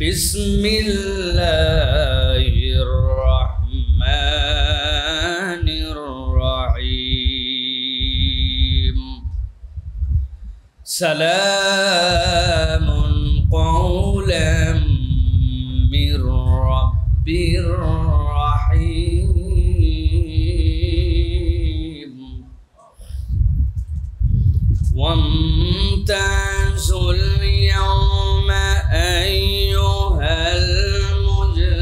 بسم الله الرحمن الرحيم سلام قولا من رب رحيم وامتازوا اليوم أيها المجرمون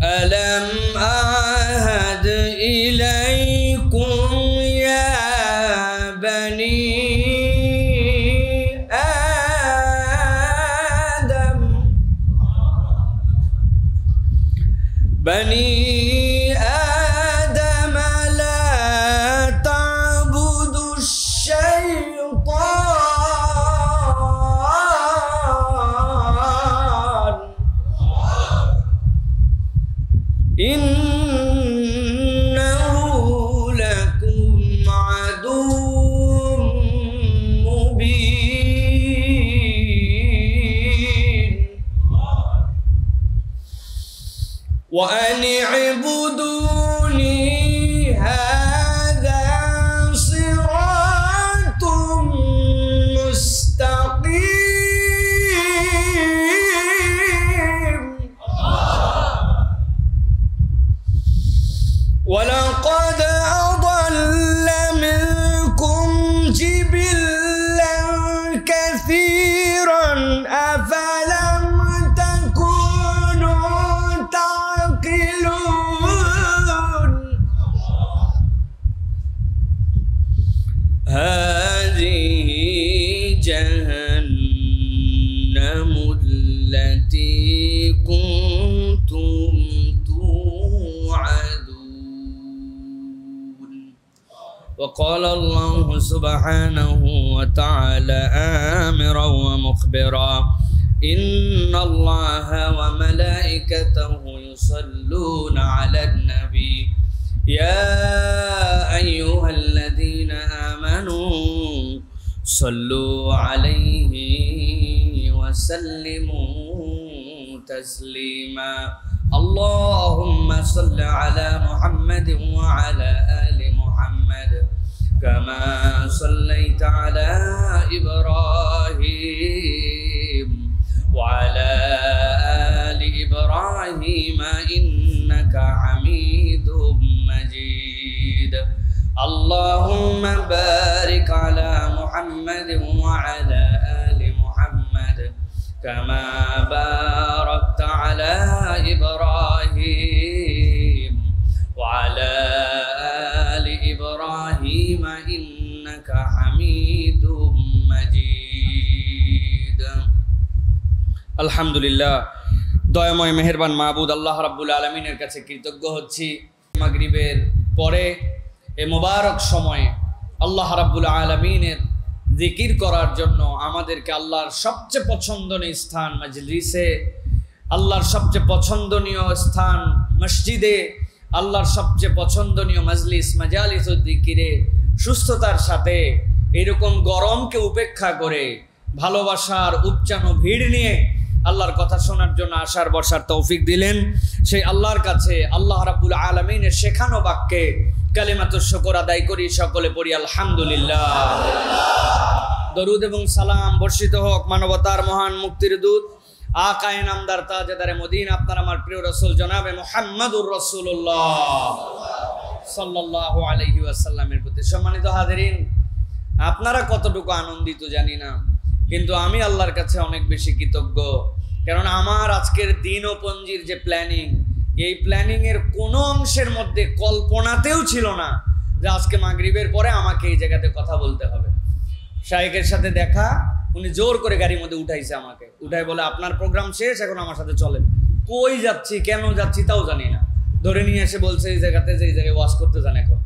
ألم أعهد إليكم يا بني آدم إنه لكم عدو مبين وأن اعبدوني هذا صراط مستقيم ولقد أضل منكم جبلا كثيرا أفلم تكونوا تعقلون هذه جهنم التي كنتم وقال الله سبحانه وتعالى آمرا ومخبرا إن الله وملائكته يصلون على النبي يا أيها الذين آمنوا صلوا عليه وسلموا تسليما اللهم صل على محمد وعلى آل محمد كما صليت على إبراهيم وعلى آل إبراهيم إنك حميد مجيد اللهم بارك على محمد وعلى آل محمد كما باركت على إبراهيم وعلى آل إبراهيم إنك حميد مجيد الحمد لله দয়াময় মেহেরবান মাবুদ আল্লাহ রাব্বুল আলামিনের কাছে কৃতজ্ঞ হচ্ছি মাগরিবের পরে এই মোবারক সময়ে আল্লাহ রাব্বুল আলামিনের জিকির করার জন্য আমাদেরকে আল্লাহর সবচেয়ে পছন্দনীয় স্থান মজলিসে আল্লাহর সবচেয়ে পছন্দনীয় স্থান মসজিদে আল্লাহর সবচেয়ে পছন্দনীয় মজলিস মাজালিসুল যিকিরে সুস্থতার সাথে এরকম গরমকে উপেক্ষা করে ভালোবাসার উপচানো ভিড় নিয়ে আল্লাহর কথা শোনার জন্য আসার বসার তৌফিক দিলেন সেই আল্লাহর কাছে আল্লাহ রাব্বুল আলামিনের শেখানো বাক্যে কালিমাতুশ শুকর আদায় করি সকলে পড়ি আলহামদুলিল্লাহ দরুদ এবং সালাম বর্ষিত হোক মানবতার মহান মুক্তির দূত আকায়ে নামদার তাজদারে মদিনা আপনার আমার প্রিয় রাসূল জনাবে মুহাম্মদুর রাসূলুল্লাহ সাল্লাল্লাহু আলাইহি ওয়াসাল্লামের প্রতি সম্মানিত হাজিরিন আপনারা কতটুকু আনন্দিত জানি না কিন্তু আমি আল্লাহর কাছে অনেক বেশি কৃতজ্ঞ কারণ আমার আজকের দিন ও পঞ্জির যে প্ল্যানিং এই প্ল্যানিং এর কোনো অংশের মধ্যে কল্পনাতেও ছিল না যে আজকে মাগরিবের পরে আমাকে এই জায়গাতে কথা বলতে হবে শায়েখের সাথে দেখা উনি জোর করে গাড়ির মধ্যে উঠাইছে আমাকে উঠাই বলে আপনার প্রোগ্রাম শেষ এখন আমার সাথে চলেন কই যাচ্ছি কেন যাচ্ছি তাও জানি না ধরে নিয়ে এসে বলছে এই জায়গাতে যে এই জায়গায় ওয়াজ করতে যান এখন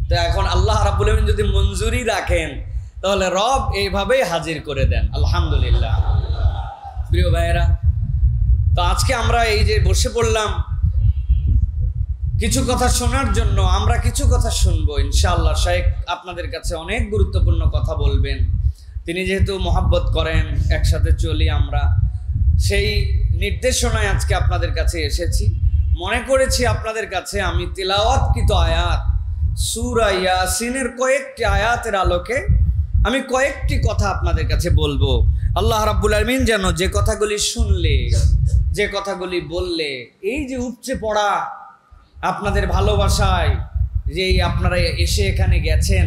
তো এখন আল্লাহ রাব্বুল আলামিন যদি মঞ্জুরি রাখেন তাহলে রব এইভাবেই হাজির করে দেন আলহামদুলিল্লাহ প্রিয় ভাইয়েরা তো আজকে আমরা এই যে বসে পড়লাম কিছু কথা শোনার জন্য আমরা কিছু কথা শুনবো ইনশাআল্লাহ। শাইখ আপনাদের কাছে অনেক গুরুত্বপূর্ণ কথা বলবেন। তিনি যেহেতু মহাব্বত করেন, একসাথে চলি আমরা, সেই নির্দেশনায় আজকে আপনাদের কাছে এসেছি। মনে করেছি আপনাদের কাছে আমি তিলাওয়াতকৃত আয়াত সূরা ইয়াসিনের কয়েকটি আয়াতের আলোকে আমি কয়েকটি কথা আপনাদের কাছে বলবো। আল্লাহ রাব্বুল আলামিন যেন যে কথাগুলি শুনলে, যে কথাগুলি বললে, এই যে উপচে পড়া আপনাদের ভালোবাসায় যে আপনারা এসে এখানে গেছেন,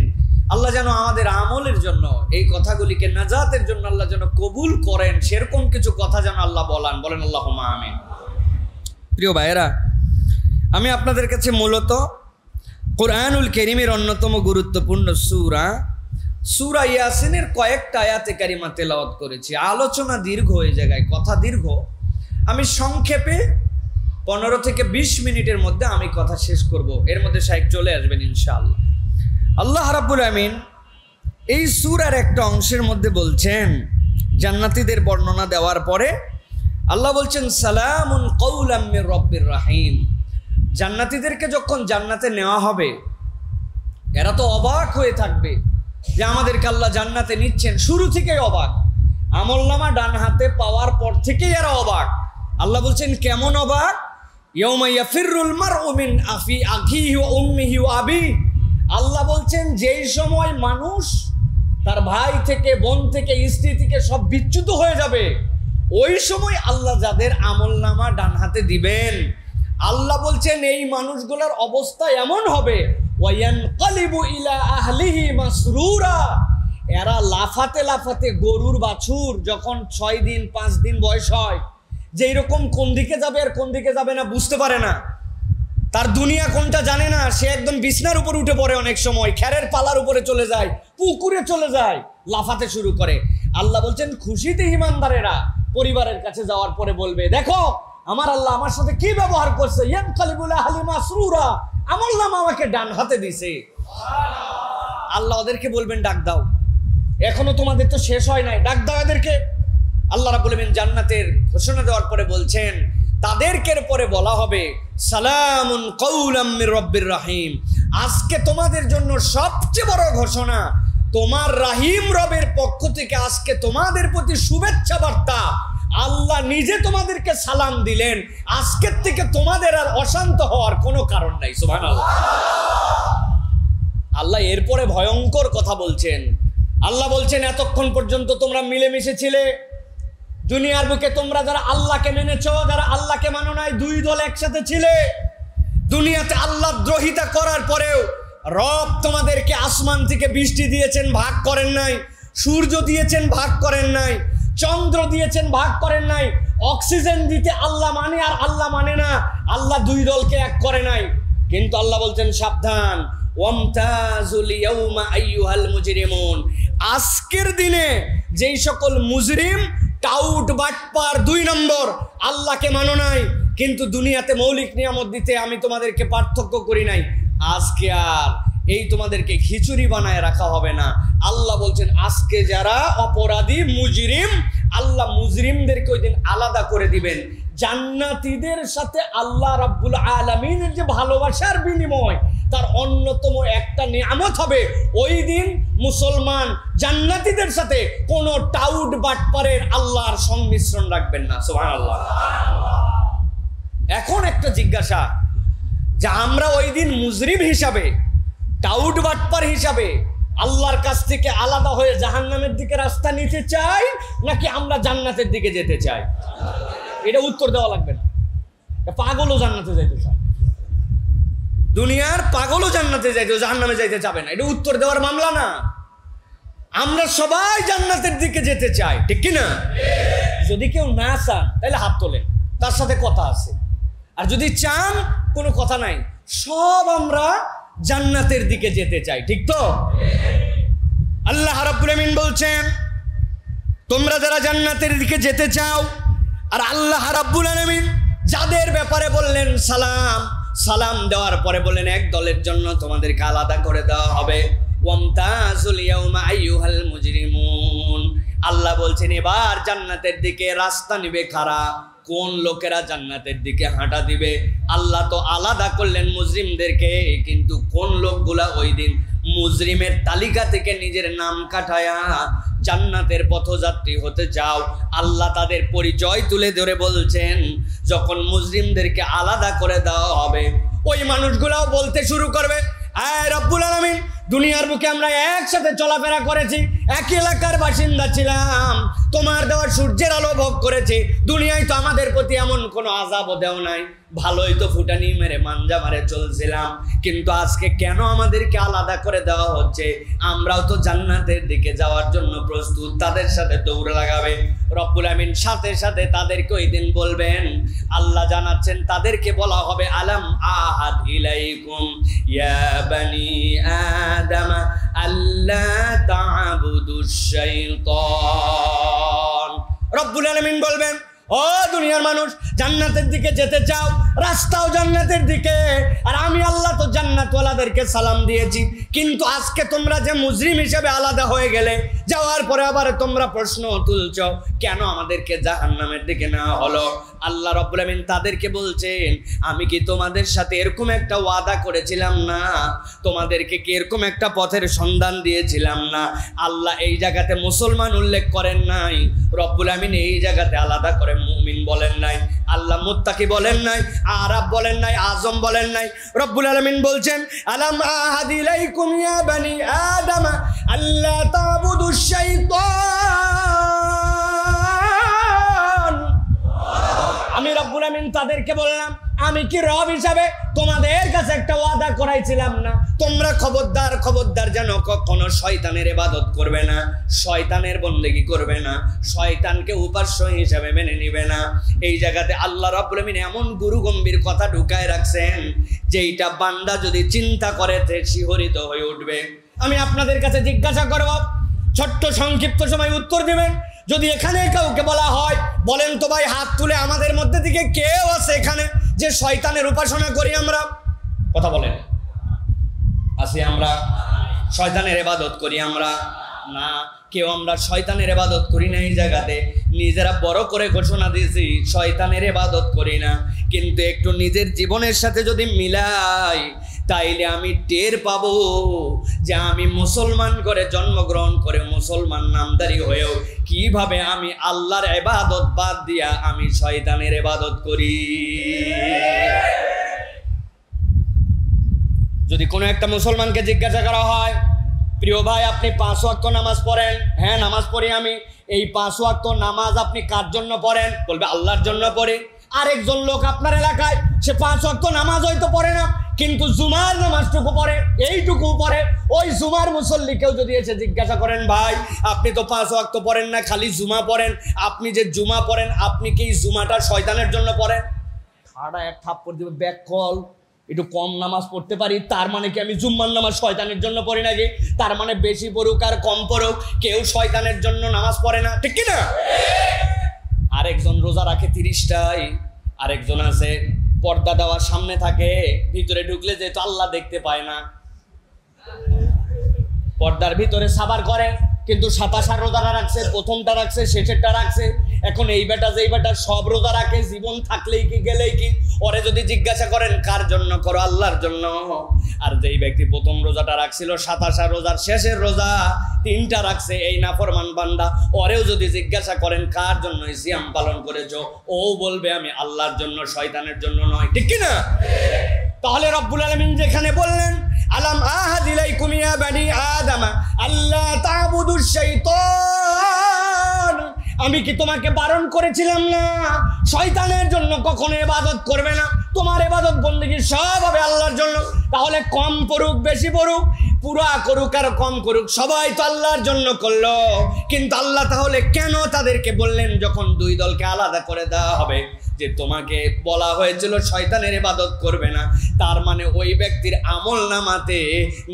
আল্লাহ যেন আমাদের আমলের জন্য এই কথাগুলিকে নাজাতের জন্য আল্লাহ যেন কবুল করেন, সেরকম কিছু কথা যেন আল্লাহ বলেন আল্লাহুম্মা আমিন। প্রিয় ভাইয়েরা, আমি আপনাদের কাছে মূলত কোরআনুল কারীমের অন্যতম গুরুত্বপূর্ণ সূরা ইয়াসিনের কয়েকটা আয়াতে কারিমা তেলাওয়াত করেছি। আলোচনা দীর্ঘ হয়ে জায়গায়, কথা দীর্ঘ। আমি সংক্ষেপে 15 থেকে 20 মিনিটের মধ্যে আমি কথা শেষ করব, এর মধ্যে শাইখ চলে আসবেন ইনশাআল্লাহ। আল্লাহ রাব্বুল আমিন এই সূরার একটা অংশের মধ্যে বলছেন, জান্নাতীদের বর্ণনা দেওয়ার পরে আল্লাহ বলছেন সালামুন কাওলাম মির রাব্বির রাহিম। জান্নাতীদেরকে যখন জান্নাতে নেওয়া হবে, এরা তো অবাক হয়ে থাকবে যে আমাদেরকে আল্লাহ জান্নাতে নিচ্ছেন। শুরু থেকেই অবাক, আমলনামা ডান হাতে পাওয়ার পর থেকেই এরা অবাক। আল্লাহ বলছেন কেমন অবাক? ইয়াউমা ইয়াফিরুল মারউ মিন আখিহি ওয়া উম্মিহি ওয়া আবিহি। আল্লাহ বলছেন যেই সময় মানুষ তার ভাই থেকে, বোন থেকে, স্ত্রী থেকে সব বিচ্যুত হয়ে যাবে, ওই সময় আল্লাহ যাদের আমলনামা ডান হাতে দিবেন, আল্লাহ বলছেন এই মানুষগুলোর অবস্থা এমন হবে ওয়ায়ানকালিবু ইলা আহলিহি মাসরুরা। এরা লাফাতে লাফাতে গরুর বাছুর যখন 6 দিন 5 দিন বয়স হয়, যেই রকম কোন দিকে যাবে আর কোন দিকে যাবে না বুঝতে পারে না, তার দুনিয়া কোনটা জানে না, সে একদম বিছনার উপর উঠে পড়ে, অনেক সময় খেরের পালার উপরে চলে যায়, পুকুরে চলে যায়, লাফাতে শুরু করে। আল্লাহ বলছেন খুশিতে ইমানদারেরা পরিবারের কাছে যাওয়ার পরে বলবে, দেখো আমার আল্লাহ আমার সাথে কি ব্যবহার করছে, ইয়ানকালিবুল আহলি মাসরুরা, আমার নাম আমাকে ডান হাতে দিছে। আল্লাহ ওদেরকে বলবেন ডাক দাও, এখনো তোমাদের তো শেষ হয় নাই, ডাক দাও এদেরকে। আল্লাহ রাব্বুল আমিন জান্নাতের ঘোষণা দেওয়ার পরে বলছেন তাদেরকে পরে বলা হবে সালামুন কাওলাম মির রাব্বির রাহিম। আজকে তোমাদের জন্য সবচেয়ে বড় ঘোষণা, তোমার রাহিম রবের পক্ষ থেকে আজকে তোমাদের প্রতি শুভেচ্ছা বার্তা। আল্লাহ নিজে তোমাদেরকে সালাম দিলেন, আজকের থেকে তোমাদের আর অশান্ত হওয়ার কোনো কারণ নাই। সুবহানাল্লাহ। আল্লাহ এরপরে ভয়ঙ্কর কথা বলছেন। আল্লাহ বলছেন এতক্ষণ পর্যন্ত তোমরা মিলেমিশে ছিলে, দুনিয়ার বুকে তোমরা যারা আল্লাহকে মেনেছো, যারা আল্লাহকে মানো নাই, দুই দল একসাথে ছিলে। দুনিয়াতে আল্লাহ দ্রোহিতা করার পরেও রব তোমাদেরকে আসমান থেকে বৃষ্টি দিয়েছেন, ভাগ করেন নাই, সূর্য দিয়েছেন, ভাগ করেন নাই, চন্দ্র দিয়েছেন, ভাগ করেন নাই। অক্সিজেন দিতে আল্লাহ মানে আর আল্লাহ মানে না, আল্লাহ দুই দলকে এক করে নাই। কিন্তু আল্লাহ বলছেন সাবধান, ওয়ামতাজুল ইয়াউমা আইয়ুহাল মুজরিমুন। আজকের দিনে যেই সকল মুজরিম, টাউট, বাটপার, 2 নম্বর, আল্লাহকে মানো নাই কিন্তু দুনিয়াতে মৌলিক নিয়ামত দিতে আমি তোমাদেরকে পার্থক্য করি নাই, আজকে আর এই তোমাদেরকে খিচুড়ি বানায় রাখা হবে না। আল্লাহ বলছেন আজকে যারা অপরাধী মুজরিম, আল্লাহ মুজরিমদেরকে ওই দিন আলাদা করে দিবেন। জান্নাতীদের সাথে আল্লাহ রাব্বুল আলামিনের যে ভালোবাসার বিনিময়, তার অন্যতম একটা নিয়ামত হবে ওই দিন মুসলমান জান্নাতীদের সাথে কোনো টাউট বাটপারের আল্লাহর সংমিশ্রণ রাখবেন না। সুবহানাল্লাহ। এখন একটা জিজ্ঞাসা, যে আমরা ওই দিন মুজরিম হিসাবে, টাউট বাটপার হিসাবে আল্লাহর কাছ থেকে আলাদা হয়ে জাহান্নামের দিকে রাস্তা নিতে চাই, নাকি আমরা জান্নাতের দিকে যেতে চাই? এটা উত্তর দেওয়া লাগবে না। পাগলও জান্নাতে যাইতে চায়, দুনিয়ার পাগলও জান্নাতে যাইতে, জাহান্নামে যাইতে চাবে না, এটা উত্তর দেওয়ার মামলা না। আমরা সবাই জান্নাতের দিকে যেতে চাই, ঠিক কি না? যদি কেউ না চান তাহলে হাত তোলেন, তার সাথে কথা আছে। আর যদি চান কোনো কথা নাই, সব আমরা জান্নাতের দিকে যেতে চাই, ঠিক তো? আল্লাহ রাব্বুল আমিন বলছেন তোমরা যারা জান্নাতের দিকে যেতে চাও, আর আল্লাহ রাব্বুল আলামিন যাদের ব্যাপারে বললেন সালাম, সালাম দেওয়ার পরে বললেন এক দলের জন্য তোমাদেরকে আলাদা করে দেওয়া হবে। ওয়ামতাজুল ইয়াউমা আইয়ুহাল মুজরিমুন। আল্লাহ বলছেন এবার জান্নাতের দিকে রাস্তা নিবে কারা, কোন লোকেরা জান্নাতের দিকে হাঁটা দিবে। আল্লাহ তো আলাদা করলেন মুজরিমদেরকে, কিন্তু কোন লোকগুলা ওই দিন মুজরিমের তালিকা থেকে নিজের নাম কাটায়া জান্নাতের পথযাত্রী হতে চাও, আল্লাহ তাদের পরিচয় তুলে ধরে বলছেন যখন মুজরিমদেরকে আলাদা করে দেওয়া হবে ওই মানুষগুলাও বলতে শুরু করবে, আয় রব্বুল আলামিন, দুনিয়ার বুকে আমরা একসাথে চলাফেরা করেছি, একই এলাকার বাসিন্দা ছিলাম, তোমার দেওয়া সূর্যের আলো ভোগ করেছি, দুনিয়ায় তো আমাদের প্রতি এমন কোনো আযাবও দেও নাই, ভালোই তো ফুটানি মেরে মাঞ্জা মারে চলছিলাম, কিন্তু আজকে কেন আমাদেরকে আলাদা করে দেওয়া হচ্ছে? আমরাও তো জান্নাতের দিকে যাওয়ার জন্য প্রস্তুত। তাদের সাথে দৌড় লাগাবে রব্বুল আমিন, সাথে সাথে তাদেরকে ওই দিন বলবেন, আল্লাহ জানাচ্ছেন তাদেরকে বলা হবে আলাম আহাদ ইলাইকুম ইয়া বানি আদম আল্লা তা'বুদুশ শাইতান। রব্বুল আলামিন বলবেন, ও দুনিয়ার মানুষ, জান্নাতের দিকে যেতে চাও, রাস্তাও জান্নাতের দিকে, আর আমি আল্লাহ তো জান্নাতওয়ালাদেরকে সালাম দিয়েছি, কিন্তু আজকে তোমরা যে মুজরিম হিসেবে আলাদা হয়ে গেলে, যাওয়ার পরে আবার তোমরা প্রশ্ন তুলছো কেন আমাদেরকে জাহান্নামের দিকে নেওয়া হলো। আল্লাহ রাব্বুল আমিন তাদেরকে বলছেন, আমি কি তোমাদের সাথে এরকম একটা ওয়াদা করেছিলাম না? তোমাদেরকে কি এরকম একটা পথের সন্ধান দিয়েছিলাম না? আল্লাহ এই জায়গাতে মুসলমান উল্লেখ করেন নাই, রব্বুল আমিন এই জায়গাতে আলাদা করে মুমিন বলেন নাই, আল্লাহ মুত্তাকি বলেন নাই, আরাব বলেন নাই, আজম বলেন নাই। রব্বুল আলামিন বলছেন আলাম আহাদ ইলাইকুম ইয়া বানি আদম আল্লা তা'বুদুশ শাইতান। আমি রব্বুল আমিন তাদেরকে বললাম, আমি কি রব হিসাবে তোমাদের কাছে একটা ওয়াদা করাইছিলাম না? তোমরা খবরদার খবরদার যেন কখনো শয়তানের ইবাদত করবে না, শয়তানের বন্দেগী করবে না, শয়তানকে উপাস্য হিসাবে মেনে নিবে না। এই জায়গাতে আল্লাহ রাব্বুল আমিন এমন গুরু গম্ভীর কথা ঢুকায় রাখছেন যেইটা বান্দা যদি চিন্তা করে তে শিহরিত হয়ে উঠবে। আমি আপনাদের কাছে জিজ্ঞাসা করব, ছোট্ট সংক্ষিপ্ত সময় উত্তর দিবেন। যদি এখানে কাউকে বলা হয়, বলেন তো ভাই, হাত তুলে আমাদের মধ্যে থেকে কেউ আছে এখানে যে শয়তানের উপাসনা করি? আমরা কথা বলেন, আছি আমরা? শয়তানের ইবাদত করি আমরা? না, কেউ আমরা শয়তানের ইবাদত করি না। এই জায়গাতে নিজেরা বড় করে ঘোষণা দিয়েছি শয়তানের ইবাদত করি না, কিন্তু একটু নিজের জীবনের সাথে যদি মিলাই তাইলে আমি টের পাবো যে আমি মুসলমান করে জন্মগ্রহণ করে মুসলমান নামদারি হয়েও কিভাবে আমি আল্লাহর ইবাদত বাদ দিয়া আমি শয়তানের ইবাদত করি। যদি কোনো একটা মুসলমানকে জিজ্ঞাসা করা হয়, প্রিয় ভাই আপনি 5 ওয়াক্ত নামাজ পড়েন? হ্যাঁ নামাজ পড়ি আমি। এই 5 ওয়াক্ত নামাজ আপনি কার জন্য পড়েন? বলবে আল্লাহর জন্য পড়ে। আরেকজন লোক আপনার এলাকায় সে 5 ওয়াক্ত নামাজ হয়তো পড়ে না, কিন্তু জুমার নামাজটুকু পড়ে, এইটুকু পড়ে। ওই জুমার মুসল্লিকেও যদি এসে জিজ্ঞাসা করেন, ভাই আপনি তো 5 ওয়াক্ত পড়েন না, খালি জুমা পড়েন, আপনি যে জুমা পড়েন আপনি কি জুমাটা শয়তানের জন্য পড়েন? আড়া এক থাপ্পড় দিবে, ব্যাক কল, একটু কম নামাজ পড়তে পারি তার মানে কি আমি জুম্মার নামাজ শয়তানের জন্য পড়ি নাকি? তার মানে বেশি পড়ুক আর কম পড়ুক কেউ শয়তানের জন্য নামাজ পড়ে না, ঠিক কি না? আরেকজন রোজা রাখে 30টাই, আরেকজন আছে পর্দা দেওয়ার সামনে থাকে, ভিতরে ঢুকলে যেহেতু আল্লাহ দেখতে পায় না, পর্দার ভিতরে সাবার করে, কিন্তু 27 রোজাটা রাখছে, প্রথমটা রাখছে, শেষেরটা রাখছে। এখন এই বেটা যেই বেটা সব রোজা রাখে, জীবন থাকলেই কি গেলেই কি, ওরে যদি জিজ্ঞাসা করেন কার জন্য করো? আল্লাহর জন্য। আর যেই ব্যক্তি প্রথম রোজাটা রাখছিল, 27 রোজার শেষের রোজা 3টা রাখছে, এই নাফরমান বান্দা, ওরেও যদি জিজ্ঞাসা করেন কার জন্য সিয়াম পালন করেছো, ও বলবে আমি আল্লাহর জন্য, শয়তানের জন্য নয়, ঠিক কি না? তাহলে রব্বুল আলামিন যেখানে বললেন আলাম আহাদ ইলাইকুম ইয়া বানি আদম আল্লা তা'বুদুশ শাইতান, আমি কি তোমাকে বারণ করেছিলাম না শয়তানের জন্য কখনো ইবাদত করবে না? তোমার ইবাদত বন্দেগী সব হবে আল্লাহর জন্য। তাহলে কম পড়ুক বেশি পড়ুক, পুরা করুক আর কম করুক, সবাই তো আল্লাহর জন্য করলো। কিন্তু আল্লাহ তাহলে কেন তাদেরকে বললেন যখন 2 দলকে আলাদা করে দেওয়া হবে যে তোমাকে বলা হয়েছিল শয়তানের ইবাদত করবে না, তার মানে ওই ব্যক্তির আমল নামাতে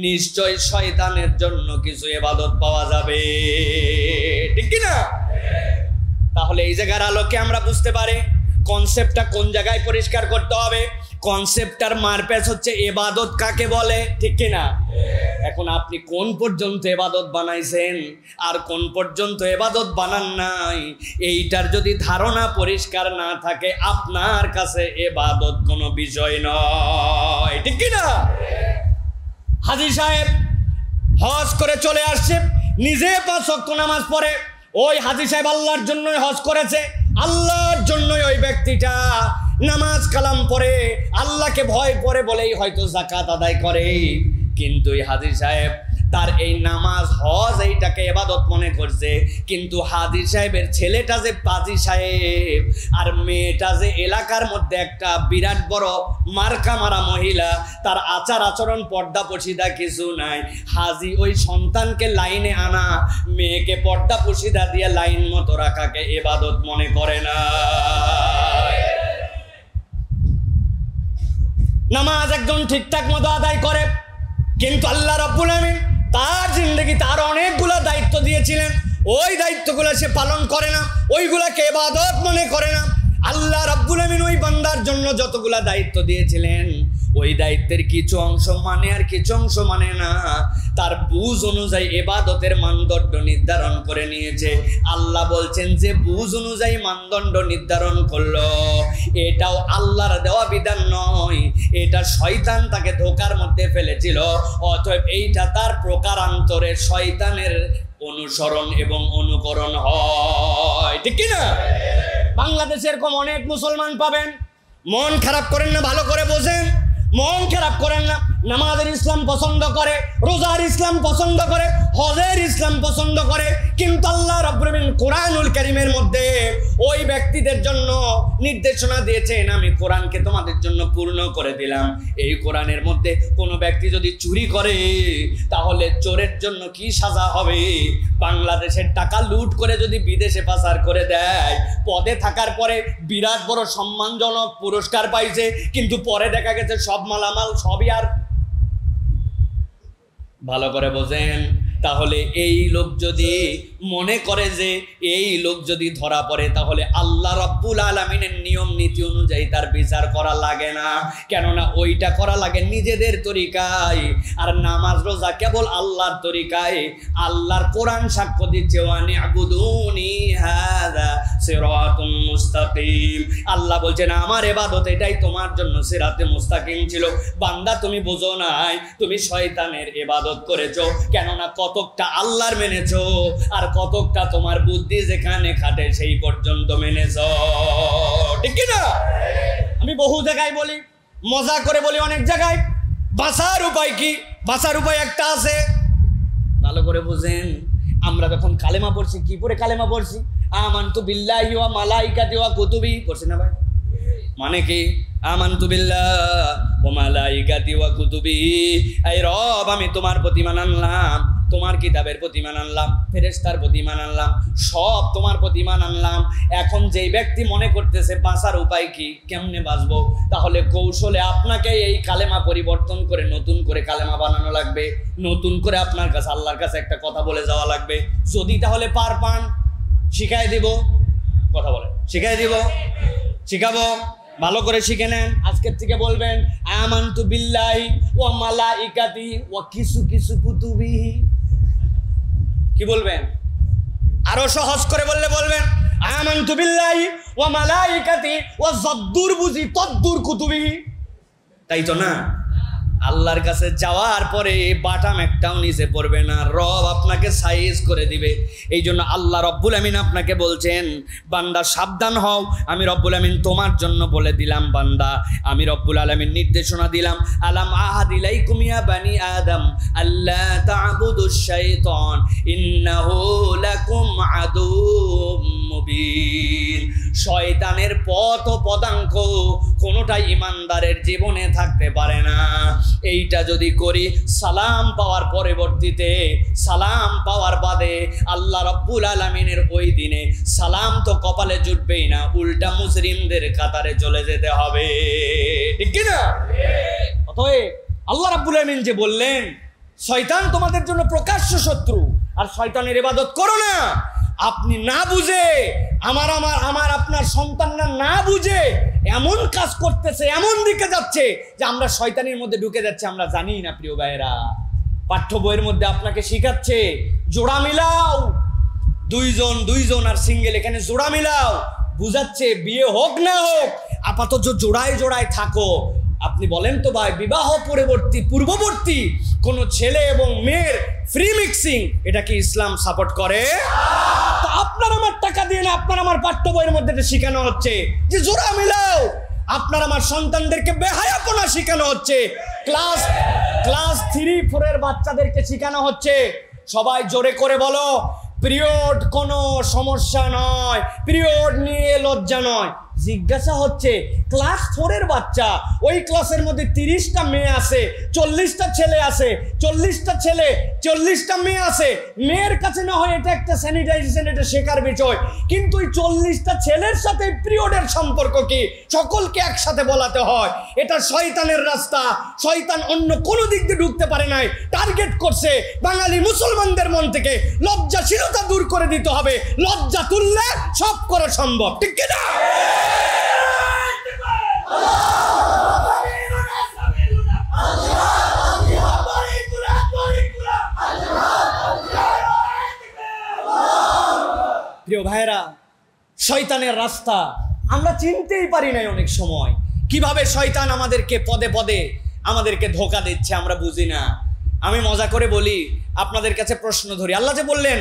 নিশ্চয় শয়তানের জন্য কিছু ইবাদত পাওয়া যাবে, ঠিক কি না? তাহলে এই জায়গার আলোকে আমরা বুঝতে পারি কনসেপ্টটা কোন জায়গায় পরিষ্কার করতে হবে। কনসেপ্টটার মারপ্যাচ হচ্ছে ইবাদত কাকে বলে, ঠিক কি না? এখন আপনি কোন পর্যন্ত ইবাদত বানাইছেন আর কোন পর্যন্ত ইবাদত বানান নাই, এইটার যদি ধারণা পরিষ্কার না থাকে আপনার কাছে ইবাদত কোনো বিষয় নয়, ঠিক কি না? হাজী সাহেব হজ করে চলে আসছে, নিজে 5 ওয়াক্ত নামাজ পড়ে। ওই হাজী সাহেব আল্লাহর জন্যই হজ করেছে, আল্লাহর জন্যই ওই ব্যক্তিটা নামাজ কালাম পড়ে, আল্লাহকে ভয় করে বলেই হয়তো যাকাত আদায় করে। কিন্তু এই হাজী সাহেব তার এই নামাজ হজ এইটাকে ইবাদত মনে করছে, কিন্তু হাজী সাহেবের ছেলেটা যে পাজি সাহেব আর মেয়েটা যে এলাকার মধ্যে একটা বিরাট বড় মার্কা মারা মহিলা, তার আচার আচরণ পর্দা পশিদা কিছু নাই। হাজী ওই সন্তানকে লাইনে আনা, মেয়েকে পর্দা পশিদা দিয়ে লাইন মতো রাখাকে ইবাদত মনে করে না। নামাজ একজন ঠিকঠাক মতো আদায় করে, কিন্তু আল্লাহ রাব্বুল আমিন তার জিন্দেগিতে আরো অনেকগুলো দায়িত্ব দিয়েছিলেন, ওই দায়িত্বগুলো সে পালন করে না, ওইগুলাকে ইবাদত মনে করে না। আল্লাহ রাব্বুল আমিন ওই বান্দার জন্য যতগুলা দায়িত্ব দিয়েছিলেন, ওই দায়িত্বের কিছু অংশ মানে আর কিছু অংশ মানে না। তার বুঝ অনুযায়ী ইবাদতের মানদণ্ড নির্ধারণ করে নিয়েছে। আল্লাহ বলছেন যে বুঝ অনুযায়ী মানদণ্ড নির্ধারণ করলো, এটাও আল্লাহর দেওয়া বিধান নয়, এটা শয়তান তাকে ধোকার মধ্যে ফেলেছিল। অতএব এইটা তার প্রকারান্তরে শয়তানের অনুসরণ এবং অনুকরণ হয়, ঠিক কি না? বাংলাদেশে এরকম অনেক মুসলমান পাবেন, মন খারাপ করেন না, ভালো করে বোঝেন, মন খারাপ করেন না। নামাজের ইসলাম পছন্দ করে, রোজার ইসলাম পছন্দ করে, হজের ইসলাম পছন্দ করে, কিন্তু আল্লাহ রাব্বুল আমিন কোরআনুল কারীমের মধ্যে ওই ব্যক্তিদের জন্য নির্দেশনা দিয়েছেন, আমি কোরআনকে তোমাদের জন্য পূর্ণ করে দিলাম। এই কোরআনের মধ্যে কোনো ব্যক্তি যদি চুরি করে তাহলে চোরের জন্য কি সাজা হবে। বাংলাদেশের টাকা লুট করে যদি বিদেশে পাচার করে দেয়, পদে থাকার পরে বিরাট বড় সম্মানজনক পুরস্কার পাইছে, কিন্তু পরে দেখা গেছে সব মালামাল সবই আর। ভালো করে বোঝেন। তাহলে এই লোক যদি মনে করে যে এই লোক যদি ধরা পড়ে তাহলে আল্লাহ রাব্বুল আলামিনের নিয়ম নীতি অনুযায়ী তার বিচার করা লাগে না, কেননা ওইটা করা লাগে নিজেদের তরিকায়। আর নামাজ রোজা কেবল আল্লাহর তরিকায়। আল্লাহর কোরআন সাক্ষ্য দিচ্ছে, ওয়ানি আবুদুনি হাযা সিরাতুম মুস্তাকিম। আল্লাহ বলছেন আমার ইবাদত এটাই তোমার জন্য সিরাতে মুস্তাকিম ছিল। বান্দা তুমি বোঝো নাই, তুমি শয়তানের ইবাদত করেছো, কেননা কতকটা আল্লাহর মেনেছো আর কতকটা তোমার বুদ্ধি যেখানে খাটে সেই পর্যন্ত মেনেছো, ঠিক কি না? আমি বহু জায়গায় বলি, মজা করে বলি, অনেক জায়গায় বাঁচার উপায় কি? বাঁচার উপায় একটা আছে, ভালো করে বুঝেন। আমরা যখন কালেমা পড়ছি, কি পড়ে কালেমা পড়ছি? আমানতু বিল্লাহি ওয়া মালাইকাতি ওয়া কুতুবি পড়ছি না ভাই? মানে কি? আমানতু বিল্লাহ ওয়া মালাইকাতি ওয়া কুতুবি, এই রব আমি তোমার প্রতি ঈমান আনলাম, তোমার কিতাবের প্রতি ঈমান আনলাম, ফেরেশতার প্রতি ঈমান আনলাম, সব তোমার প্রতি ঈমান আনলাম। এখন যেই ব্যক্তি মনে করতেছে বাঁচার উপায় কি, কেমনে বাঁচবো, তাহলে কৌশলে আপনাকে এই কালেমা পরিবর্তন করে নতুন করে কালেমা বানানো লাগবে, নতুন করে আপনার কাছে আল্লাহর কাছে একটা কথা বলে যাওয়া লাগবে। যদি তাহলে পার পান, শিখাই দিব, কথা বলে শিখাই দিব, শিখাবো, ভালো করে শিখে নেন। আজকের থেকে বলবেন আমানতু বিল্লাহি ওয়া মালাইকাতি ওয়া কিছু কিছু কুতুবিহি। কি বলবেন? আরো সহজ করে বললে বলবেন আমানতু বিল্লাহি ওয়া মালাইকাতি ওয়া যদ্দুর বুঝি তদ্দুর কুতুবিহি। তাই তো না? আল্লাহর কাছে যাওয়ার পরে বাটাম একটাও নিচে পড়বে না, রব আপনাকে সাইজ করে দিবে। এই জন্য আল্লাহ রব্বুল আমিন আপনাকে বলছেন, বান্দা সাবধান হও, আমি রব্বুল আমিন তোমার জন্য বলে দিলাম। বান্দা আমি রব্বুল আলামিন নির্দেশনা দিলাম, আলাম আহাদ ইলাইকুম ইয়া বানি আদম আল্লা তা'বুদুশ শাইতান ইন্নাহু লাকুম আদুউম মুবিন। শয়তানের পথ ও পদাঙ্ক কোনোটাই ইমানদারের জীবনে থাকতে পারে না। এইটা যদি করি, সালাম পাওয়ার পরবর্তীতে, সালাম পাওয়ার বাদে আল্লাহ রাব্বুল আলামিনের ওই দিনে সালাম তো কপালে জুটবেই না, উল্টা মুসলিমদের কাতারে চলে যেতে হবে, ঠিক কি না? অতএব আল্লাহ রাব্বুল আলামিন যে বললেন শয়তান তোমাদের জন্য প্রকাশ্য শত্রু, আর শয়তানের ইবাদত করো না। আপনি না বুঝে আমার আপনার সন্তানরা না বুঝে এমন কাজ করতেছে, এমন দিকে যাচ্ছে যে আমরা শয়তানের মধ্যে ঢুকে যাচ্ছে, আমরা জানি না প্রিয় ভাইয়েরা। পাঠ্য বইয়ের মধ্যে আপনাকে শিখাচ্ছে জোড়া মিলাও, দুইজন আর সিঙ্গেল, এখানে জোড়া মিলাও, বুঝাচ্ছে বিয়ে হোক না হোক আপাতত জোড়ায় জোড়ায় থাকো। আপনি বলেন তো ভাই, বিবাহ পূর্ববর্তী কোন ছেলে এবং মেয়ের ফ্রি মিক্সিং এটা কি ইসলাম সাপোর্ট করে? তো আপনার আমার টাকা দিয়ে না, আপনার আমার পাঠ্য বইয়ের মধ্যে শেখানো হচ্ছে যে জোড়া মিলাও। আপনার আমার সন্তানদেরকে বেহায়াপনা শেখানো হচ্ছে, ক্লাস 3-4 এর বাচ্চাদেরকে শেখানো হচ্ছে। সবাই জোরে করে বলো, পিরিয়ড কোনো সমস্যা নয়, পিরিয়ড নিয়ে লজ্জা নয়। জিজ্ঞাসা হচ্ছে ক্লাস 4 এর বাচ্চা, ওই ক্লাসের মধ্যে 30টা মেয়ে আছে, 40টা ছেলে আছে, 40টা ছেলে 40টা মেয়ে আছে। মেয়ের কাছে না হয় এটা একটা স্যানিটাইজেশন, এটা শেখার বিষয়, কিন্তু ওই 40টা ছেলের সাথে পিরিয়ডের সম্পর্ক কি? সকলকে একসাথে বলাতে হয়। এটা শয়তানের রাস্তা। শয়তান অন্য কোনো দিক দিয়ে ঢুকতে পারে নাই, টার্গেট করছে বাঙালি মুসলমানদের মন থেকে লজ্জাশীলতা দূর করে দিতে হবে। লজ্জা তুললে সব করা সম্ভব, ঠিক কি না? প্রিয় ভাইরা, শয়তানের রাস্তা আমরা চিনতেই পারি নাই অনেক সময়। কিভাবে শয়তান আমাদেরকে পদে পদে আমাদেরকে ধোঁকা দিচ্ছে আমরা বুঝি না। আমি মজা করে বলি, আপনাদের কাছে প্রশ্ন ধরি। আল্লাহ যে বললেন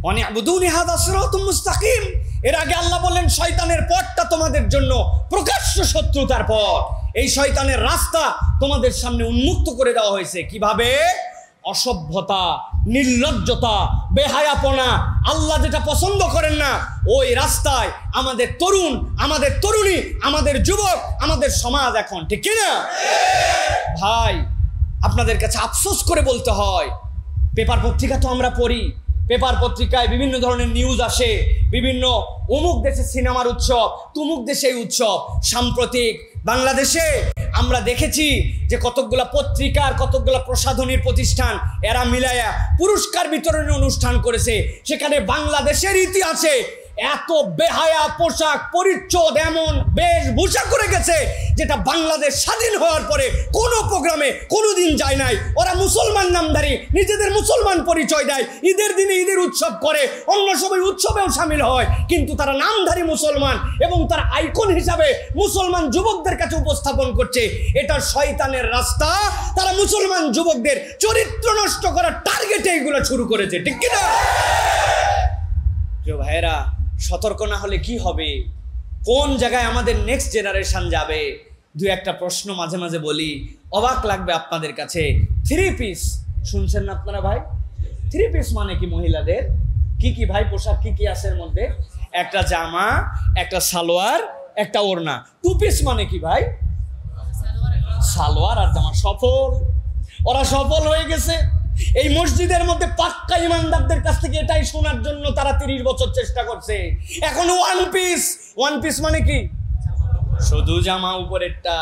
ওয়ানি'বুদুনি হাযা সিরাতুম মুস্তাকিম, এর আগে আল্লাহ বললেন শয়তানের পথটা তোমাদের জন্য প্রকাশ্য শত্রুতার পথ। এই শয়তানের রাস্তা তোমাদের সামনে উন্মুক্ত করে দেওয়া হয়েছে। কিভাবে? অসভ্যতা, নির্লজ্জতা, বেহায়াপনা, আল্লাহ যেটা পছন্দ করেন না ওই রাস্তায় আমাদের তরুণ, আমাদের তরুণী, আমাদের যুবক, আমাদের সমাজ এখন, ঠিক কি না ভাই? আপনাদের কাছে আফসোস করে বলতে হয়, পেপার পত্রিকা তো আমরা পড়ি, পেপার পত্রিকায় বিভিন্ন ধরনের নিউজ আসে, বিভিন্ন অমুক দেশে সিনেমার উৎসব, তুমুক দেশে উৎসব। সাম্প্রতিক বাংলাদেশে আমরা দেখেছি যে কতকগুলা পত্রিকার, কতকগুলা প্রসাধনীর প্রতিষ্ঠান এরা মিলায়া পুরস্কার বিতরণী অনুষ্ঠান করেছে। সেখানে বাংলাদেশের ইতিহাসে এত বেহায়া পোশাক পরিচ্ছদ, এমন বেশভূষা করে গেছে যেটা বাংলাদেশ স্বাধীন হওয়ার পরে কোনো প্রোগ্রামে কোনোদিন যায় নাই। ওরা মুসলমান নামধারী, নিজেদের মুসলমান পরিচয় দেয়, ঈদের দিনে ঈদের উৎসব করে, অন্য সময় উৎসবেও সামিল হয়, কিন্তু তারা নামধারী মুসলমান এবং তার আইকন হিসাবে মুসলমান যুবকদের কাছে উপস্থাপন করছে। এটা শয়তানের রাস্তা। তারা মুসলমান যুবকদের চরিত্র নষ্ট করার টার্গেটে এগুলো শুরু করেছে, ঠিক কিনা প্রিয় ভাইয়েরা? সতর্ক না হলে কি হবে? কোন জায়গায় আমাদের নেক্সট জেনারেশন যাবে? দুই একটা প্রশ্ন মাঝে মাঝে বলি, অবাক লাগবে আপনাদের কাছে। 3 পিস শুনছেন না আপনারা ভাই? 3 পিস মানে কি? মহিলাদের কি কি ভাই পোশাক কি কি আছে এর মধ্যে? একটা জামা, একটা সালোয়ার, একটা ওড়না। 2 পিস মানে কি ভাই? সালোয়ার আর জামা। সফল, ওরা সফল হয়ে গেছে। এই মসজিদের মধ্যে পাক্কা ইমানদারদের কাছ থেকে এটাই শোনার জন্য তারা 30 বছর চেষ্টা করছে। এখন 1 পিস। 1 পিস মানে কি? শুধু জামা উপরেরটা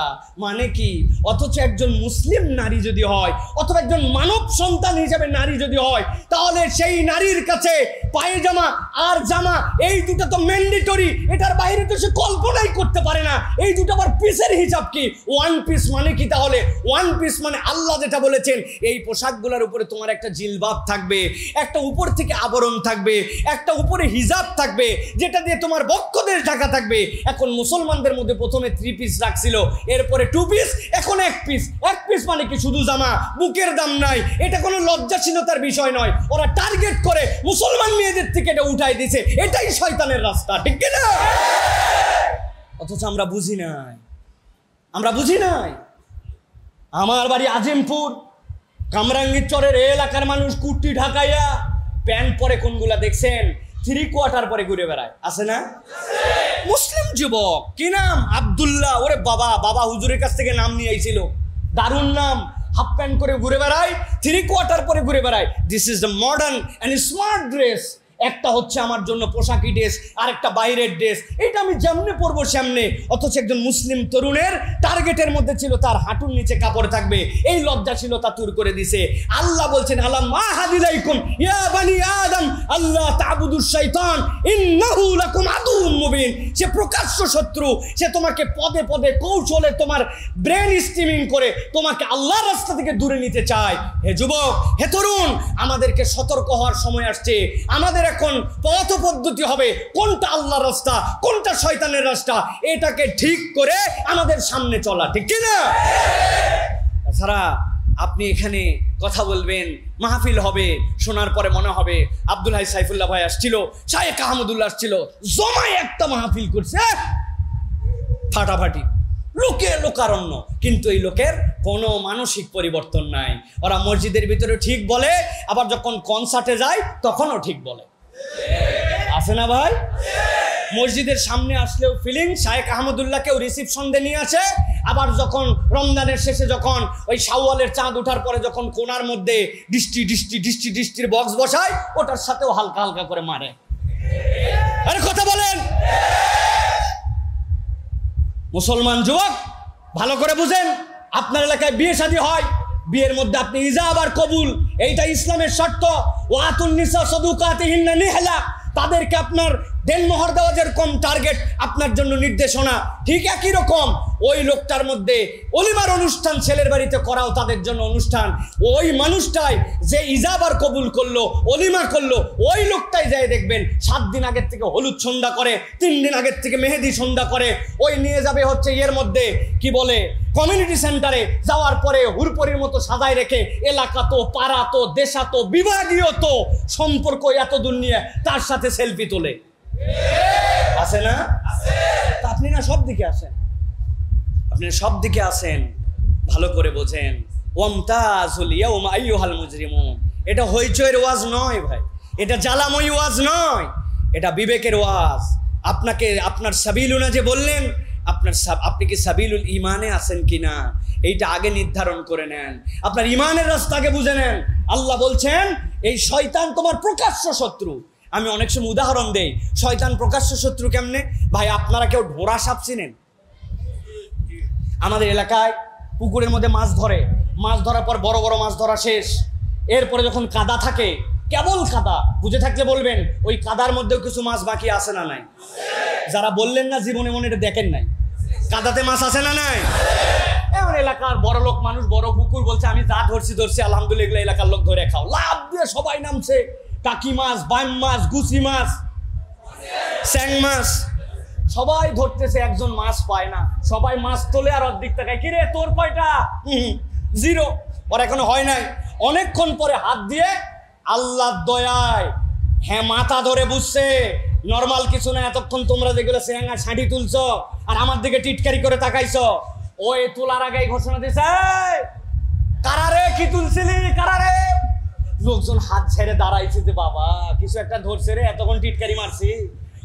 মানে কি? অথচ একজন মুসলিম নারী যদি হয়, অথবা একজন মানব সন্তান হিসেবে নারী যদি হয়, তাহলে সেই নারীর কাছে পায়জামা আর জামা এই দুটো তো ম্যান্ডেটরি। এটার বাইরে তো সে কল্পনাই করতে পারে না। এই দুটো আবার পিসের হিসাব কি? 1 পিস মানে কি? তাহলে 1 পিস মানে আল্লাহ যেটা বলেছেন, এই পোশাকগুলোর উপরে তোমার একটা জিলবাব থাকবে, একটা উপর থেকে আবরণ থাকবে, একটা উপরে হিজাব থাকবে, যেটা দিয়ে তোমার বক্ষদেশ ঢাকা থাকবে। এখন মুসলমানদের মধ্যে প্রথমে 3 পিস রাখছিল, এরপরে 2 পিস, এখন 1 পিস। 1 পিস মানে কি? শুধু জামা, বুকের দাম নাই। এটা কোনো লজ্জাশীলতার বিষয় নয়। ওরা টার্গেট করে মুসলমান মেয়েদের থেকে এটা উঠাই দিয়েছে। এটাই শয়তানের রাস্তা, ঠিক কি না? অথচ আমরা বুঝি নাই, আমরা বুঝি নাই। আমার বাড়ি আজিমপুর, কামরাঙ্গীর চরের এলাকার মানুষ কুর্তি ঢাকাইয়া প্যান্ট পরে কোনগুলা দেখছেন? 3 কোয়ার্টার পরে ঘুরে বেড়ায়, আছে না? মুসলিম যুবক, কি নাম? আব্দুল্লাহ। ওরে বাবা, বাবা হুজুরের কাছ থেকে নাম নিয়ে আইছিল, দারুণ নাম। হাফ প্যান্ট করে ঘুরে বেড়ায়, 3 কোয়ার্টার পরে ঘুরে বেড়ায়। This is the modern and smart dress. একটা হচ্ছে আমার জন্য পোশাকি ড্রেস, আরেকটা বাইরের ড্রেস, এটা আমি যেমনি পরবো সামনে। অথচ একজন মুসলিম তরুণের টার্গেটের মধ্যে ছিল তার হাঁটুর নিচে কাপড় থাকবে, এই লজ্জাশীলতা দূর করে দিছে। আল্লাহ বলছেন আলাম মাহাদিলাইকুম ইয়া বানি আদম আল্লাহ তা'বুদুশ শাইতান ইন্নাহু লাকুম আদুউম মুবিন। সে প্রকাশ্য শত্রু, সে তোমাকে পদে পদে কৌশলে তোমার ব্রেন স্টিমিং করে তোমাকে আল্লাহর রাস্তা থেকে দূরে নিতে চায়। হে যুবক, হে তরুণ, আমাদেরকে সতর্ক হওয়ার সময় আসছে। আমাদের এখন পথ পদ্ধতি হবে কোনটা আল্লাহর রাস্তা, কোনটা শয়তানের রাস্তা, এটাকে ঠিক করে আমাদের সামনে চলা, ঠিক কি না? তাছাড়া আপনি এখানে কথা বলবেন, মাহফিল হবে, শোনার পরে মনে হবে আব্দুল হাই সাইফুল্লাহ ভাই আসছিল, শায়েখ আহমদুল্লাহ আসছিল, জমায় একটা মাহফিল করছে, ফাটাফাটি, লোকে লোকারণ্য, কিন্তু এই লোকের কোনো মানসিক পরিবর্তন নাই। ওরা মসজিদের ভিতরে ঠিক বলে, আবার যখন কনসার্টে যায় তখনও ঠিক বলে, আছে না ভাই? মসজিদের সামনে আসলেও ফিলিং, শায়েখ আহমদুল্লাহকেও রিসিপশন দিয়ে নিয়ে আসে, আবার যখন রমজানের শেষে যখন ওই শাওয়ালের চাঁদ ওঠার পরে যখন কোনার মধ্যে ডিস্টির বক্স বসায়, ওটার সাথেও হালকা হালকা করে মারে। আরে কথা বলেন মুসলমান যুবক, ভালো করে বুঝেন। আপনার এলাকায় বিয়ে শাদী হয়, বিয়ের মধ্যে আপনি ইজাব আর কবুল, এইটা ইসলামের শর্ত। ওয়াতুন নিসা সাদুকাতিহিন্না নিহলা, তাদেরকে আপনার দেনমোহর দেওয়া যেরকম টার্গেট, আপনার জন্য নির্দেশনা ঠিক একই রকম। ওই লোকটার মধ্যে অলিমার অনুষ্ঠান ছেলের বাড়িতে করাও তাদের জন্য অনুষ্ঠান। ওই মানুষটাই যে ইজাব আর কবুল করলো, অলিমা করলো, ওই লোকটাই যায় দেখবেন 7 দিন আগের থেকে হলুদ সন্ধ্যা করে, 3 দিন আগের থেকে মেহেদি সন্ধ্যা করে। ওই নিয়ে যাবে হচ্ছে এর মধ্যে কি বলে কমিউনিটি সেন্টারে, যাওয়ার পরে হুরপরির মতো সাজায় রেখে এলাকা তো, পাড়া তো, দেশা তো, বিভাগীয় তো সম্পর্ক এত দূর নিয়ে তার সাথে সেলফি তোলে, আছে না? আপনি না সব দিকে আসেন, আপনি সব দিকে আসেন, ভালো করে বোঝেন। ওয়ামতাজুল ইয়াউমা আইয়ুহাল মুজরিমুন, এটা হইচইয়ের ওয়াজ নয় ভাই, এটা জ্বালাময়ী ওয়াজ নয়, এটা বিবেকের ওয়াজ। আপনাকে আপনার সাবিলুনা যে বললেন, আপনি কি সাবিলুল ইমানে আছেন কিনা এইটা আগে নির্ধারণ করে নেন, আপনার ইমানের রাস্তা আগে বুঝে নেন। আল্লাহ বলছেন এই শয়তান তোমার প্রকাশ্য শত্রু। আমি অনেক সময় উদাহরণ দেই, শয়তান প্রকাশ্য শত্রু কেমনে ভাই? আপনারা কেউ ঢোরা সাপ চিনেন? আমাদের এলাকায় পুকুরের মধ্যে মাছ ধরে, মাছ ধরার পর বড় বড় মাছ ধরা শেষ, এরপরে যখন কাদা থাকে, কেবল কাদা, বুঝে থাকলে বলবেন, ওই কাদার মধ্যেও কিছু মাছ বাকি আছে না নাই? যারা বললেন না জীবনে মনে এটা দেখেন নাই, কাদাতে মাছ আছে না নাই? এমন এলাকার বড় লোক মানুষ, বড় পুকুর, বলছে আমি যা ধরছি আলহামদুলিল্লাহ, এলাকার লোক ধরে খাও, লাভ দিয়ে সবাই নামছে। টাকি মাছ, বাইম মাছ, গুছি মাছ, স্যাং মাছ, সবাই ধরতেছে, একজন মাছ পায় না, সবাই মাছ তোলে আর অর্ধেক টাকায়, কিরে তোর কয়টা? 0। ওর এখনো হয় নাই। অনেকক্ষণ পরে হাত দিয়ে আল্লাহর দয়ায় হ্যাঁ মাথা ধরে বুঝছে নরমাল কিছু না, এতক্ষণ তোমরা যেগুলো স্যাঙ্গা ছাঁটি তুলছো আর আমার দিকে টিটকারি করে তাকাইছো, ওই তোলার আগে ঘোষণা দিছে, কারারে কি তুলছিলি, কারারে? লোকজন হাত ছেড়ে দাঁড়াইছে যে বাবা কিছু একটা ধরছে রে, এতক্ষণ টিটকারি মারছি।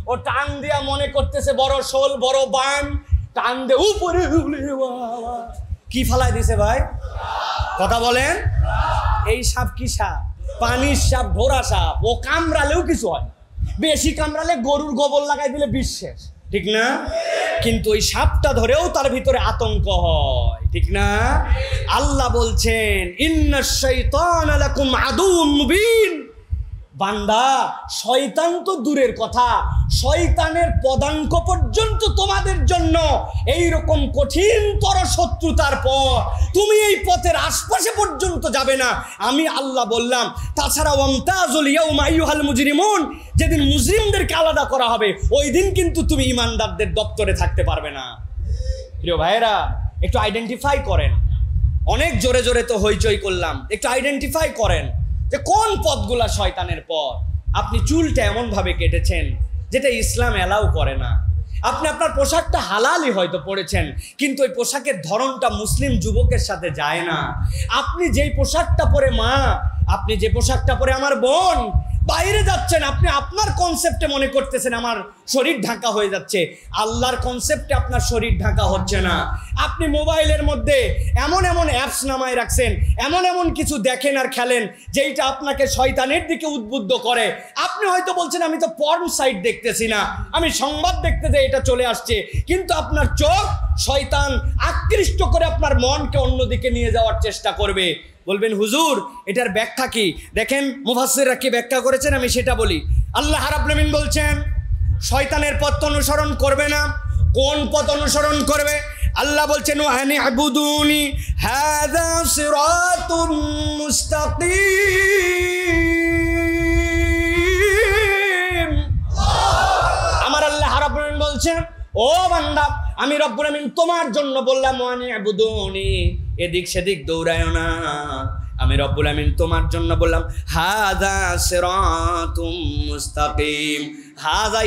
ও টান দিয়া মনে করতেছে বড় শোল, বড় বান, টান দিয়ে উপরে কি ফালাই দিছে ভাই? কথা বলেন। এই সাপ কি সাপ? পানির সাপ, ঢোরা সাপ। ও কামড়ালেও কিছু হয়, বেশি কামড়ালে গরুর গোবর লাগাই দিলে বিশ্বাস, ঠিক না? কিন্তু ওই সাপটা ধরেও তার ভিতরে আতঙ্ক হয়, ঠিক না? আল্লাহ বলছেন ইন্নাশ শাইতানা লাকুম আদুউম মুবিন। বান্দা, শয়তান তো দূরের কথা, শয়তানের পদাঙ্ক পর্যন্ত তোমাদের জন্য এইরকম কঠিনতর শত্রুতার পথ, তুমি এই পথের আশপাশে পর্যন্ত যাবে না, আমি আল্লাহ বললাম। তাছাড়া ওয়ামতাজুল ইয়াউমা আইয়ুহাল মুজরিমুন, যেদিন মুজরিমদেরকে আলাদা করা হবে ওই দিন কিন্তু তুমি ইমানদারদের দপ্তরে থাকতে পারবে না। প্রিয় ভাইয়েরা, একটু আইডেন্টিফাই করেন। অনেক জোরে জোরে তো হইচই করলাম, একটু আইডেন্টিফাই করেন যে কোন পথগুলা শয়তানের পথ। আপনি চুলটা এমন ভাবে কেটেছেন যেটা ইসলাম এলাও করে না। আপনি আপনার পোশাকটা হালালই হয়তো পরেছেন, কিন্তু ওই পোশাকের ধরনটা মুসলিম যুবকের সাথে যায় না। আপনি যেই পোশাকটা পরে মা, আপনি যে পোশাকটা পরে আমার বোন, বাইরে যাচ্ছেন, আপনি আপনার কনসেপ্টে মনে করতেছেন আমার শরীর ঢাকা হয়ে যাচ্ছে, আল্লাহর কনসেপ্টে আপনার শরীর ঢাকা হচ্ছে না। আপনি মোবাইলের মধ্যে এমন এমন অ্যাপস নামায় রাখছেন, এমন এমন কিছু দেখেন আর খেলেন যেইটা আপনাকে শয়তানের দিকে উদ্বুদ্ধ করে। আপনি হয়তো বলছেন আমি তো পর্ন সাইট দেখতেছি না, আমি সংবাদ দেখতে যে এটা চলে আসছে, কিন্তু আপনার চোখ শয়তান আকৃষ্ট করে আপনার মনকে অন্যদিকে নিয়ে যাওয়ার চেষ্টা করবে। বলবেন হুজুর এটার ব্যাখ্যা কি? দেখেন মুফাসসিররা কি ব্যাখ্যা করেছেন আমি সেটা বলি। আল্লাহ রাব্বুল আলামিন বলছেন শয়তানের পথ অনুসরণ করবে না। কোন পথ অনুসরণ করবে? আল্লাহ বলছেন ওয়ানি আবুদুনি হাযা সিরাতুম মুস্তাকিম। আমার আল্লাহ রাব্বুল আলামিন বলছেন ও বান্দা আমি রব্বুল আমিন তোমার জন্য বললাম ওয়ানি আবুদুনি, এদিক সেদিক দৌড়ায়ো না। আমি রব্বুল আমিন তোমার জন্য বললাম হাযা সিরাতুম মুস্তাকিম। হাযা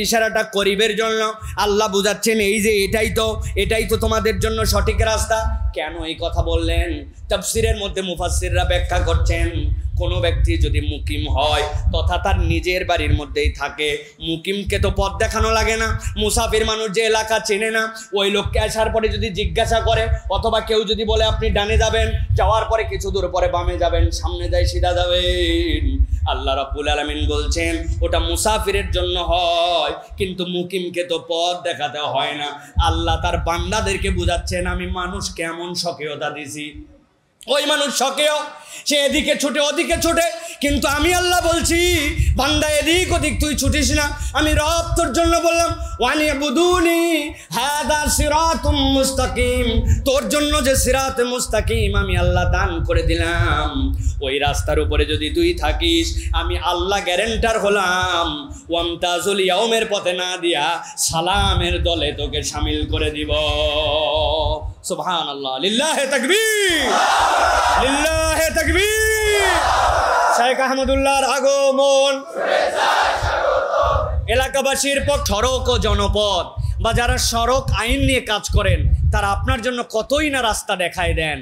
ইশারাটা করিবের জন্য আল্লাহ বুঝাচ্ছেন এই যে এটাই তো তোমাদের জন্য সঠিক রাস্তা। কেন এই কথা বললেন? তাফসীরের মধ্যে মুফাসসিররা ব্যাখ্যা করছেন কোনো ব্যক্তি যদি মুকিম হয় তথা তার নিজের বাড়ির মধ্যেই থাকে, মুকিমকে তো পথ দেখানো লাগে না। মুসাফির মানুষ যে এলাকা চেনে না, ওই লোককে আসার পরে যদি জিজ্ঞাসা করে অথবা কেউ যদি বলে আপনি ডানে যাবেন, যাওয়ার পরে কিছু দূর পরে বামে যাবেন, সামনে যাই সিধা যাবেন, আল্লাহ রাব্বুল আলামিন বলছেন ওটা মুসাফিরের জন্য হয়, কিন্তু মুকিমকে তো পথ দেখাতে হয় না। আল্লাহ তার বান্দাদেরকে বুঝাচ্ছেন আমি মানুষ কেমন স্বকীয়তা দিছি। ওই মানুষ স্বকীয়, সে এদিকে ছুটে ওদিকে ছুটে, কিন্তু আমি আল্লাহ বলছি বান্দা এদিক ওদিক তুই ছুটিস না। আমি রব তোর জন্য বললাম ওয়ানি আবুদুনি হাযা সিরাতুম মুস্তাকিম, তোর জন্য যে সিরাত মুস্তাকিম আমি আল্লাহ দান করে দিলাম, ওই রাস্তার উপরে যদি তুই থাকিস আমি আল্লাহ গ্যারান্টার হলাম ওয়ামতাজুল ইয়াউমের পথে না দিয়া সালামের দলে তোকে শামিল করে দিব। সুবহানাল্লাহ, লিল্লাহি তাকবীর, লিল্লাহি তাকবীর। শেখ আহমদুল্লাহর আগমন, এলাকাবাসীর পক্ষ সড়ক ও জনপদ বা যারা সড়ক আইন নিয়ে কাজ করেন তারা আপনার জন্য কতই না রাস্তা দেখায় দেন।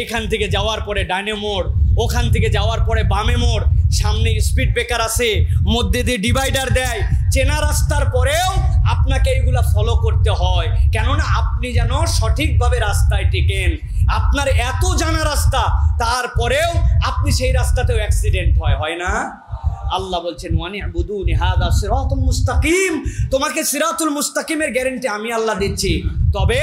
এখান থেকে যাওয়ার পরে ডানে মোড়, ওখান থেকে যাওয়ার পরে বামে মোড়, সামনে স্পিড ব্রেকার আছে, মধ্যে দিয়ে ডিভাইডার দেয়। চেনা রাস্তার পরেও আপনাকে এইগুলা ফলো করতে হয়, কেননা আপনি যেন সঠিকভাবে রাস্তায় টিকেন। আপনার এত জানা রাস্তা, তারপরেও আপনি সেই রাস্তাতেও অ্যাক্সিডেন্ট হয় না? আল্লাহ বলছেন ওয়ানি আবুদুনি হাযা সিরাতুম মুস্তাকিম, তোমাকে সিরাতুল মুস্তাকিমের গ্যারান্টি আমি আল্লাহ দিচ্ছি। তবে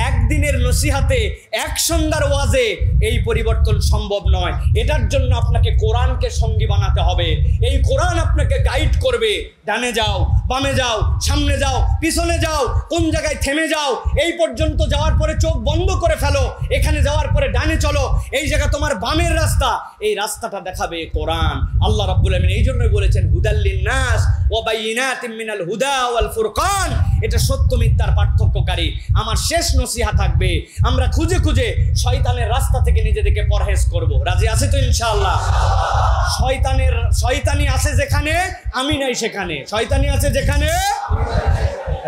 একদিনের নসিহাতে, এক সন্ধ্যার ওয়াজে এই পরিবর্তন সম্ভব নয়। এটার জন্য আপনাকে কোরআনকে সঙ্গী বানাতে হবে। এই কোরআন আপনাকে গাইড করবে, ডানে যাও, বামে যাও, সামনে যাও, পিছনে যাও, কোন জায়গায় থেমে যাও, এই পর্যন্ত যাওয়ার পরে চোখ বন্ধ করে ফেলো, এখানে যাওয়ার পরে ডানে চলো, এই জায়গা তোমার বামের রাস্তা, এই রাস্তাটা দেখাবে কোরআন। আল্লাহ রাব্বুল আমিন এই জন্যই বলেছেন হুদাল্লিন নাস ওয়া বাইয়িনাতিম মিনাল হুদা ওয়াল ফুরকান, এটা সত্য মিথ্যার পার্থক্যকারী। আমার শেষ নসিহা থাকবে আমরা খুঁজে খুঁজে শয়তানের রাস্তা থেকে নিজেদেরকে পরহেজ করব। রাজি আছে তো ইনশাআল্লাহ? শয়তানি আছে যেখানে আমি নাই সেখানে, শয়তানি আছে যেখানে।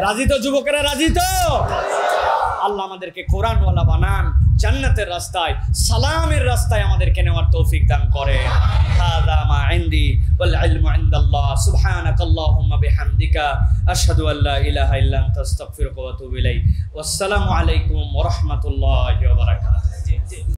রাজি তো যুবকেরা? রাজি তো? আল্লাহ আমাদেরকে কোরআনওয়ালা বানান, জান্নাতের রাস্তায়, সালামের রাস্তায় আমাদেরকে নেওয়ার তৌফিক দান করেন। হাযা মা ইনদি ওয়াল ইলমু ইনদাল্লাহ। সুবহানাকাল্লাহুম্মা বিহামদিকা আশহাদু আল্লা ইলাহা ইল্লা আনতা আস্তাগফিরুকা ওয়া আতুবু ইলাইক। ওয়াসসালামু আলাইকুম ওয়া রাহমাতুল্লাহি ওয়া বারাকাতুহু।